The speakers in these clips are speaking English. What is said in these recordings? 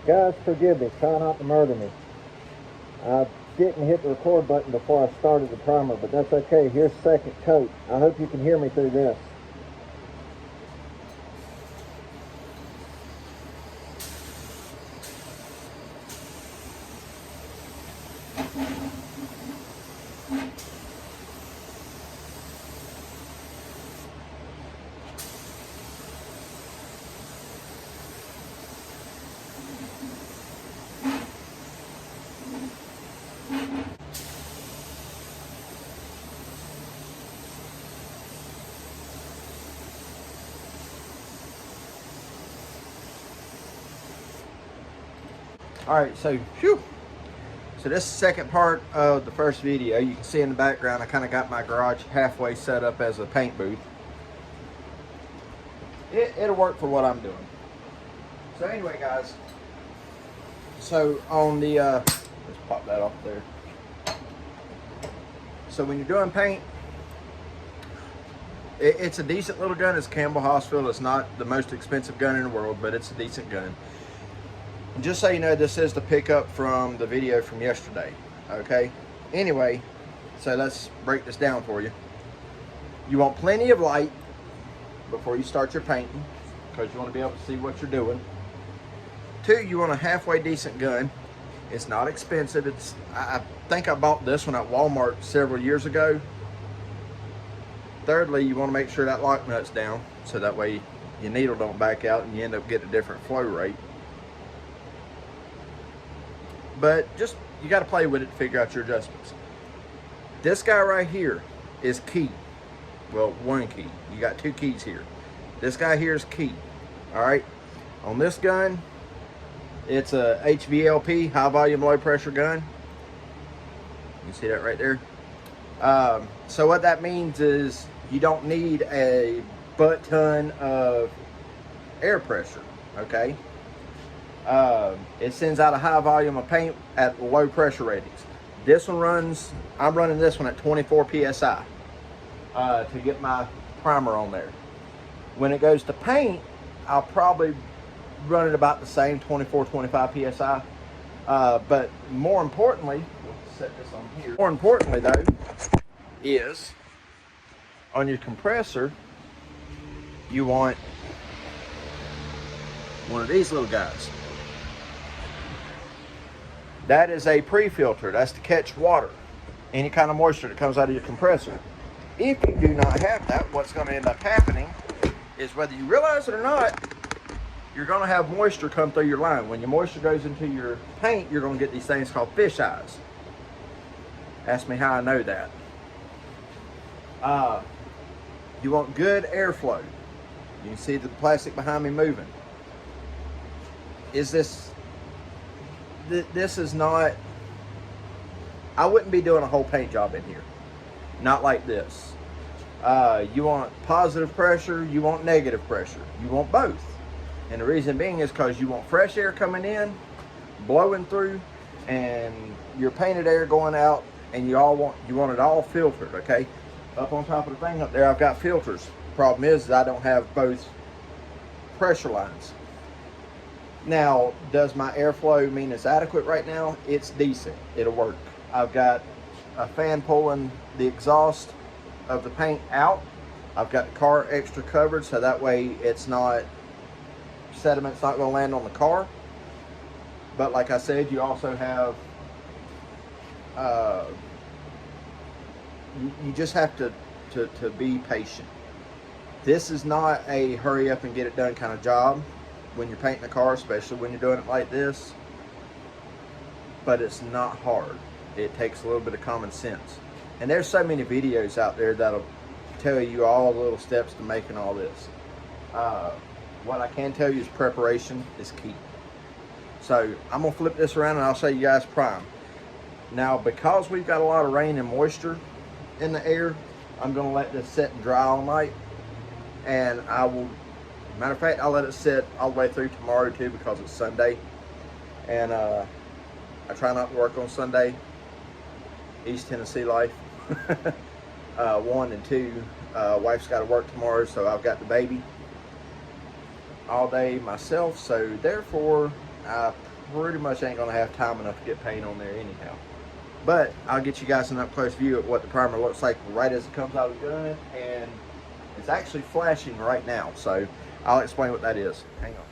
Guys, forgive me. Try not to murder me. I didn't hit the record button before I started the primer, but that's okay. Here's second coat. I hope you can hear me through this. Alright, so this is the second part of the first video. You can see in the background I kind of got my garage halfway set up as a paint booth. It'll work for what I'm doing. So anyway, guys, so on the let's pop that off there. So when you're doing paint, it's a decent little gun. It's Campbell Hospital. It's not the most expensive gun in the world, but it's a decent gun. And just so you know, this is the pickup from the video from yesterday. Okay, anyway, so let's break this down for you. You want plenty of light before you start your painting, because you want to be able to see what you're doing. 2, you want a halfway decent gun. It's not expensive. I think I bought this one at Walmart several years ago. Thirdly, you want to make sure that lock nut's down, so that way your needle don't back out and you end up getting a different flow rate. But just, you got to play with it to figure out your adjustments. This guy right here is key. Well, one key. You got 2 keys here. This guy here is key. All right. On this gun, it's a HVLP, high volume, low pressure gun. You can see that right there. So what that means is you don't need a butt ton of air pressure. Okay. It sends out a high volume of paint at low pressure ratings. This one runs, I'm running this one at 24 psi to get my primer on there. When it goes to paint, I'll probably run it about the same, 24, 25 psi. But more importantly, we'll set this on here. More importantly though, is on your compressor, you want one of these little guys. That is a pre-filter. That's to catch water, any kind of moisture that comes out of your compressor. If you do not have that, what's going to end up happening is, whether you realize it or not, you're going to have moisture come through your line. When your moisture goes into your paint, you're going to get these things called fish eyes. Ask me how I know that. You want good airflow. You can see the plastic behind me moving. This is not, I wouldn't be doing a whole paint job in here. Not like this. You want positive pressure, you want negative pressure. You want both. And the reason being is because you want fresh air coming in, blowing through, and your painted air going out, and you want it all filtered, okay? Up on top of the thing up there, I've got filters. Problem is I don't have both pressure lines. Now, does my airflow mean it's adequate right now? It's decent. It'll work. I've got a fan pulling the exhaust of the paint out. I've got the car extra covered, so that way it's not, sediment's not going to land on the car. But like I said, you also have, you just have to be patient. This is not a hurry up and get it done kind of job when you're painting a car, especially when you're doing it like this. But it's not hard. It takes a little bit of common sense. And there's so many videos out there that'll tell you all the little steps to making all this. What I can tell you is preparation is key. So I'm gonna flip this around and I'll show you guys prime. Now, because we've got a lot of rain and moisture in the air, I'm gonna let this sit and dry all night. And I will, matter of fact, I'll let it sit all the way through tomorrow too, because it's Sunday. And I try not to work on Sunday. East Tennessee life. 1 and 2, wife's got to work tomorrow, so I've got the baby all day myself. So therefore, I pretty much ain't gonna have time enough to get paint on there anyhow. But I'll get you guys an up close view of what the primer looks like right as it comes out of the gun, and it's actually flashing right now. So I'll explain what that is. Hang on.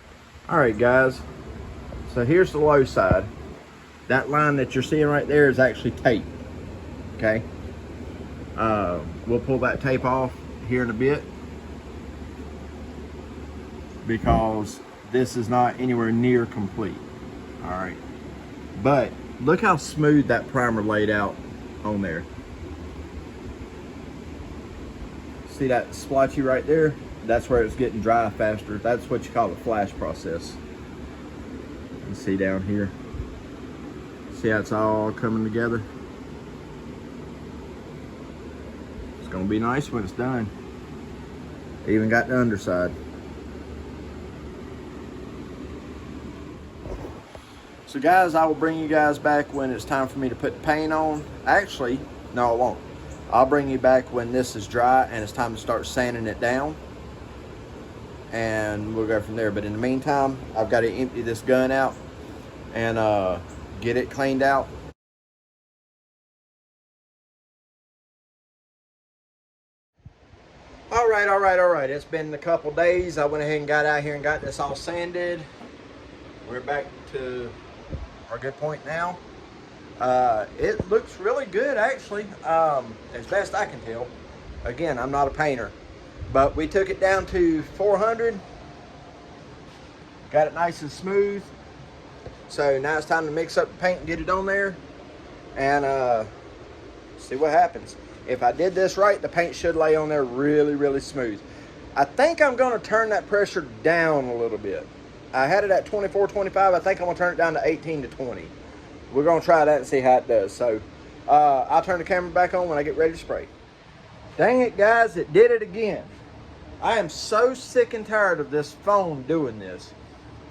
All right, guys. So here's the low side. That line that you're seeing right there is actually tape. Okay. We'll pull that tape off here in a bit because this is not anywhere near complete. All right. But look how smooth that primer laid out on there. See that splotchy right there? That's where it's getting dry faster. That's what you call the flash process. You can see down here. See how it's all coming together? It's gonna be nice when it's done. Even got the underside. So guys, I will bring you guys back when it's time for me to put the paint on. Actually, no, I won't. I'll bring you back when this is dry and it's time to start sanding it down. And we'll go from there. But in the meantime, I've got to empty this gun out and get it cleaned out. All right. It's been a couple days. I went ahead and got out here and got this all sanded. We're back to our good point now. It looks really good, actually, as best I can tell. Again, I'm not a painter, but we took it down to 400. Got it nice and smooth. So now it's time to mix up the paint and get it on there and see what happens. If I did this right, the paint should lay on there really, really smooth. I think I'm going to turn that pressure down a little bit. I had it at 24, 25. I think I'm going to turn it down to 18 to 20. We're going to try that and see how it does. So I'll turn the camera back on when I get ready to spray. Dang it, guys, it did it again. I am so sick and tired of this phone doing this.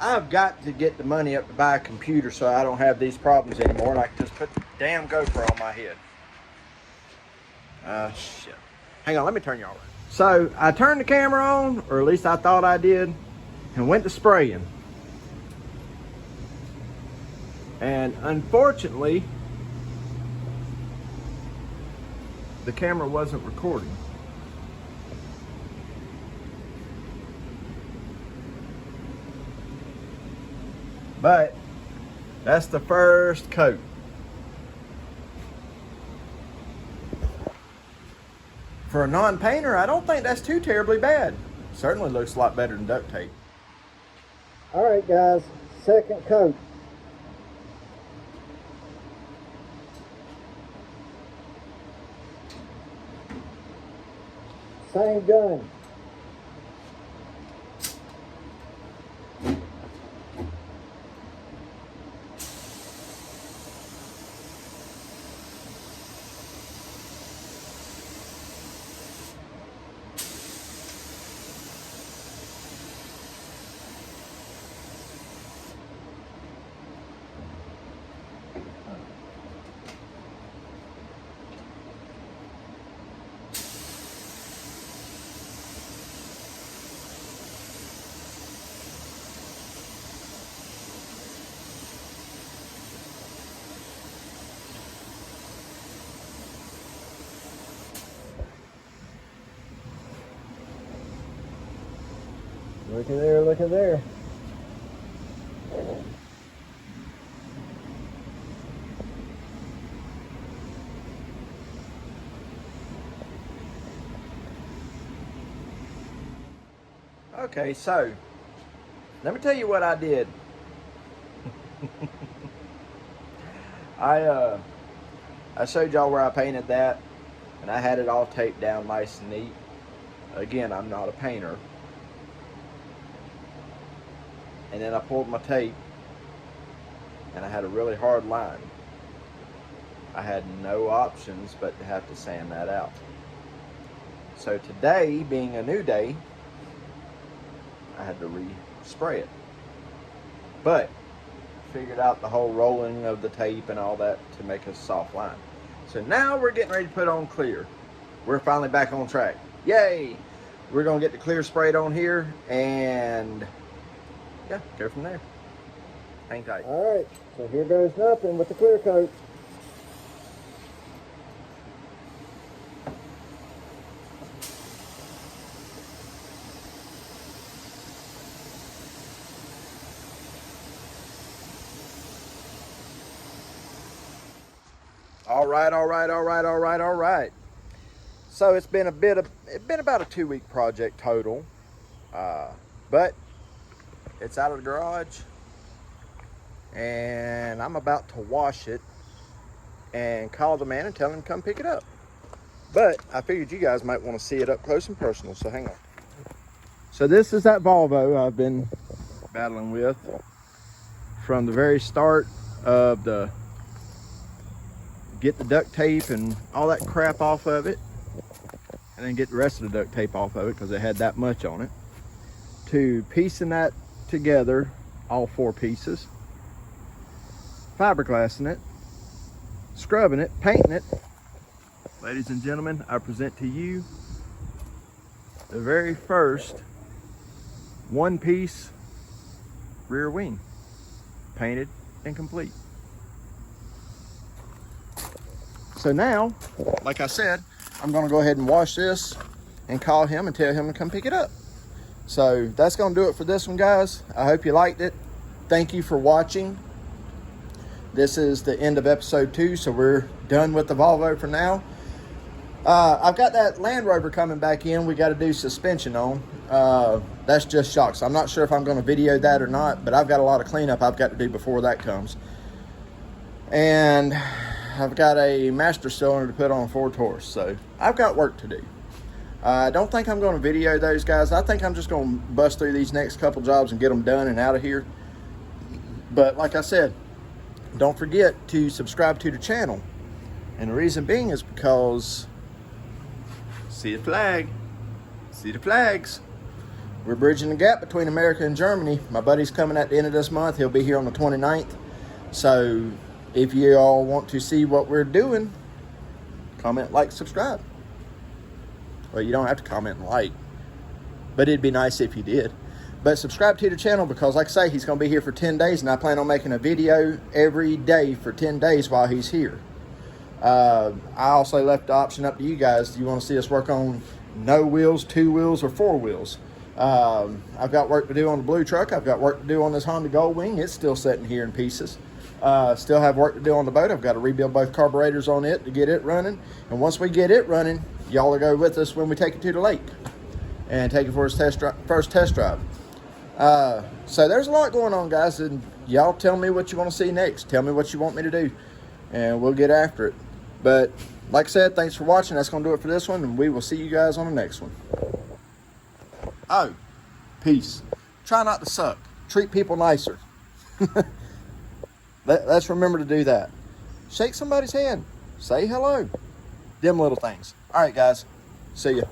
I've got to get the money up to buy a computer so I don't have these problems anymore, and I can just put the damn GoPro on my head. Shit. Hang on, let me turn you over. So I turned the camera on, or at least I thought I did, and went to spraying. And unfortunately, the camera wasn't recording. But that's the first coat. For a non-painter, I don't think that's too terribly bad. Certainly looks a lot better than duct tape. All right, guys, second coat. Same gun. Look at there, look at there. Okay, so let me tell you what I did. I showed y'all where I painted that, and I had it all taped down nice and neat. Again, I'm not a painter. And then I pulled my tape, and I had a really hard line. I had no options but to have to sand that out. So today, being a new day, I had to re-spray it. But figured out the whole rolling of the tape and all that to make a soft line. So now we're getting ready to put on clear. We're finally back on track. Yay! We're gonna get the clear sprayed on here and yeah, go from there. Hang tight. All right, so here goes nothing with the clear coat. All right. So it's been about a 2-week project total, but it's out of the garage, and I'm about to wash it and call the man and tell him to come pick it up. But I figured you guys might want to see it up close and personal, so hang on. So this is that Volvo I've been battling with from the very start of the get the duct tape and all that crap off of it, and then get the rest of the duct tape off of it because it had that much on it, to piecing that together, all 4 pieces, fiberglassing it, scrubbing it, painting it. Ladies and gentlemen, I present to you the very first 1-piece rear wing, painted and complete. So now, like I said, I'm gonna go ahead and wash this and call him and tell him to come pick it up. So that's gonna do it for this one, guys. I hope you liked it. Thank you for watching. This is the end of episode 2, so we're done with the Volvo for now. I've got that Land Rover coming back in. We got to do suspension on. That's just shocks. I'm not sure if I'm going to video that or not, but I've got a lot of cleanup I've got to do before that comes. And I've got a master cylinder to put on a Ford Taurus, so I've got work to do. I don't think I'm going to video those, guys. I think I'm just going to bust through these next couple jobs and get them done and out of here. But like I said, don't forget to subscribe to the channel. And the reason being is because, see the flag, see the flags. We're bridging the gap between America and Germany. My buddy's coming at the end of this month. He'll be here on the 29th. So if you all want to see what we're doing, comment, like, subscribe. Well, you don't have to comment and like, but it'd be nice if you did. But subscribe to the channel because, like I say, he's going to be here for 10 days, and I plan on making a video every day for 10 days while he's here. I also left the option up to you guys. Do you want to see us work on no wheels, 2 wheels, or 4 wheels? I've got work to do on the blue truck. I've got work to do on this Honda Goldwing. It's still sitting here in pieces. Still have work to do on the boat. I've got to rebuild both carburetors on it to get it running. And once we get it running, y'all will go with us when we take it to the lake and take it for its first test drive. So there's a lot going on, guys, and y'all tell me what you want to see next. Tell me what you want me to do, and we'll get after it. But like I said, thanks for watching. That's going to do it for this one, and we will see you guys on the next one. Oh, peace. Try not to suck. Treat people nicer. Let's remember to do that. Shake somebody's hand. Say hello. Them little things. All right, guys. See ya.